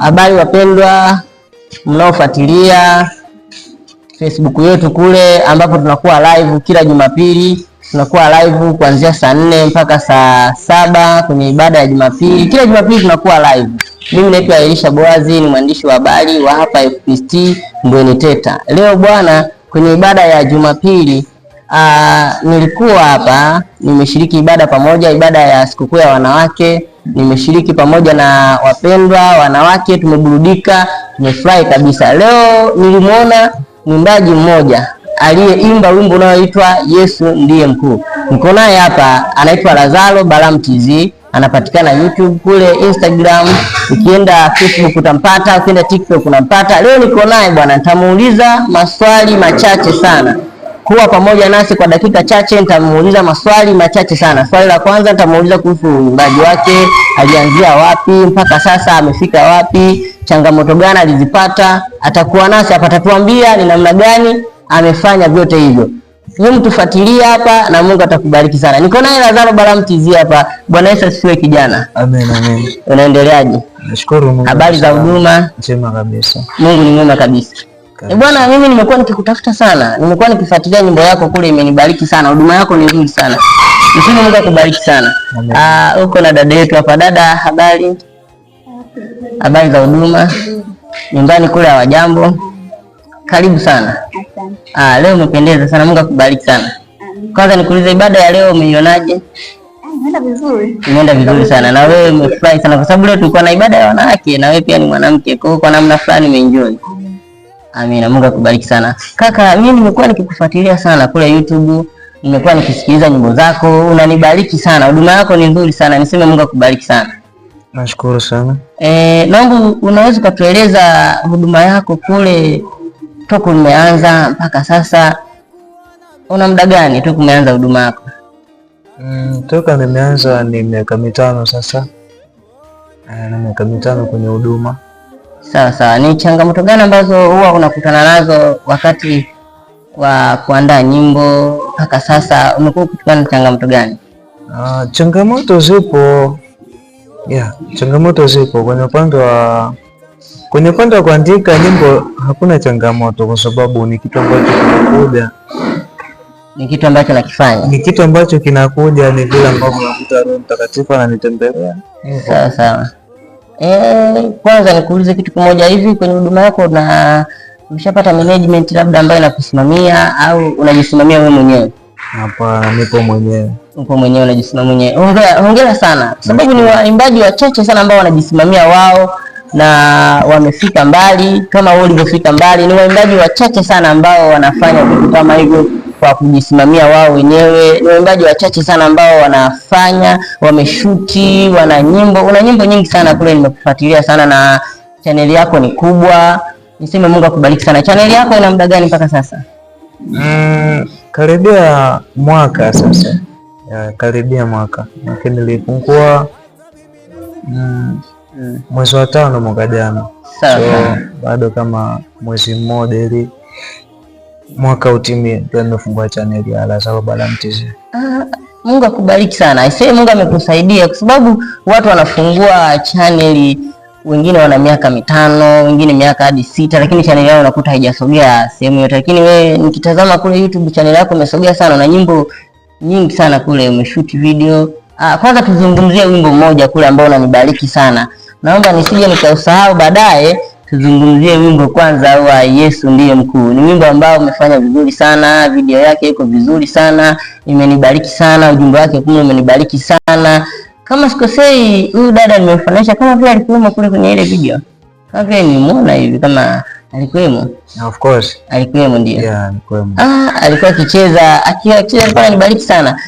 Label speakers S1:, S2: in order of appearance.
S1: Habari wapendwa mnaofuatilia Facebook yetu kule ambapo tunakuwa live kila Jumapili. Tunakuwa live kuanzia saa 4 mpaka saa 7 kwenye ibada ya Jumapili. Kila Jumapili tunakuwa live. Mimi naitwa Elisha Boazi, ni mwandishi wa habari wa hapa FPCT Mbweni Teta. Leo bwana, kwenye ibada ya Jumapili nilikuwa hapa, nimeshiriki ibada pamoja, ibada ya sikukuu ya wanawake. Nimeshiriki pamoja na wapendwa wanawake, tumeburudika, tumefurahi kabisa. Leo nilimuona mwimbaji mmoja aliyeimba wimbo unaoitwa Yesu Ndiye Mkuu. Niko naye hapa, anaitwa Lazaro Balaam TZ, anapatikana YouTube kule, Instagram, ukienda Facebook utampata, ukienda TikTok unampata. Leo niko naye bwana, nitamuuliza maswali machache sana. Kuwa pamoja nasi kwa dakika chache, nitamuuliza maswali machache sana. Swali la kwanza nitamuuliza kuhusu uimbaji wake, alianzia wapi mpaka sasa amefika wapi, changamoto gani alizipata. Atakuwa nasi hapa, atatuambia ni namna gani amefanya vyote hivyo. Wewe mtufuatilie hapa na Mungu atakubariki sana. Niko naye Lazaro Balaam TZ hapa. Bwana Yesu asifiwe kijana.
S2: Amen, amen.
S1: Unaendeleaje?
S2: Nashukuru Mungu.
S1: Habari za huduma?
S2: Njema kabisa.
S1: Mungu ni mwema kabisa. Bwana, mimi nimekuwa nikikutafuta sana. Nimekuwa nikifuatilia nyimbo yako kule, imenibariki sana. Huduma yako ni nzuri sana. Niseme Mungu akubariki sana. Uko na dada yetu hapa. Dada, habari? Habari za huduma? Nyumbani kule hawajambo? Karibu sana. Leo umependeza sana. Mungu akubariki sana. Kwanza nikuulize, ibada ya leo umeionaje?
S3: Imeenda vizuri.
S1: Imeenda vizuri sana. Na wewe umefurahi sana kwa sababu leo tulikuwa na ibada ya wanawake na wewe pia ni mwanamke. Kwa namna fulani umeenjoy. Amina, Mungu akubariki sana. Kaka, mimi nimekuwa nikikufuatilia sana kule YouTube, nimekuwa nikisikiliza nyimbo zako, unanibariki sana. Huduma yako ni nzuri sana. Niseme Mungu akubariki sana.
S2: Nashukuru sana.
S1: Naomba unaweza kutueleza huduma yako kule toka umeanza mpaka sasa, una muda gani toka umeanza huduma yako?
S2: Toka nimeanza ni miaka 5 sasa. Na miaka 5 kwenye huduma.
S1: Sawa sawa. Ni changamoto gani ambazo huwa unakutana nazo wakati wa kuandaa nyimbo mpaka sasa? Umekuwa ukikutana na changamoto gani?
S2: Changamoto zipo. Changamoto zipo kwenye upande wa kuandika nyimbo. Hakuna changamoto kwa sababu ni kitu ambacho kinakuja.
S1: Ni kitu ambacho nakifanya.
S2: Ni kitu ambacho kinakuja, ni vile ambavyo nakuta Roho Mtakatifu ananitembelea.
S1: Sawa sawa. Kwanza nikuulize kitu kimoja, hivi kwenye huduma yako na umeshapata management labda ambayo inakusimamia au unajisimamia wewe mwenyewe?
S2: Hapa nipo mwenyewe.
S1: Uko mwenyewe, unajisimamia mwenyewe. Hongera sana. Sababu ni waimbaji wachache sana ambao wanajisimamia wao na wamefika mbali kama wewe ulivyofika mbali. Ni waimbaji wachache sana ambao wanafanya vitu kama hivyo kwa kujisimamia wao wenyewe. Ni waimbaji wachache sana ambao wanafanya, wameshuti, una nyimbo nyingi sana kule, nimekufuatilia sana na channel yako ni kubwa. Niseme Mungu akubariki sana. Channel yako ina muda gani mpaka sasa?
S2: Karibia mwaka sasa. Karibia mwaka. Lakini nilifungua mwezi wa 5 mwaka jana.
S1: Sawa.
S2: So bado kama mwezi mmoja ili mwaka utimie ndio nimefungua channel ya Lazaro Balaam TZ.
S1: Mungu akubariki sana. Aisee, Mungu amekusaidia kwa sababu watu wanafungua channel, wengine wana miaka 5, wengine miaka hadi 6, lakini channel yao unakuta haijasogea sehemu yote. Lakini wewe nikitazama kule YouTube channel yako imesogea sana na nyimbo nyingi sana kule, umeshoot video. Kwanza tuzungumzie wimbo mmoja kule ambao unanibariki sana. Naomba nisije nikausahau baadaye. Tuzungumzie wimbo kwanza wa Yesu Ndiye Mkuu. Ni wimbo ambao umefanya vizuri sana, video yake iko vizuri sana, imenibariki sana, ujumbe wake kule umenibariki sana. Kama sikosei, huyu dada nimemfananisha kama vile alikuwemo kule kwenye ile video. Kama vile nimeona hivi kama alikuwemo.
S2: Of course.
S1: Alikuwemo ndio.
S2: Alikuwemo.
S1: Alikuwa akicheza, alikuwa ananibariki sana.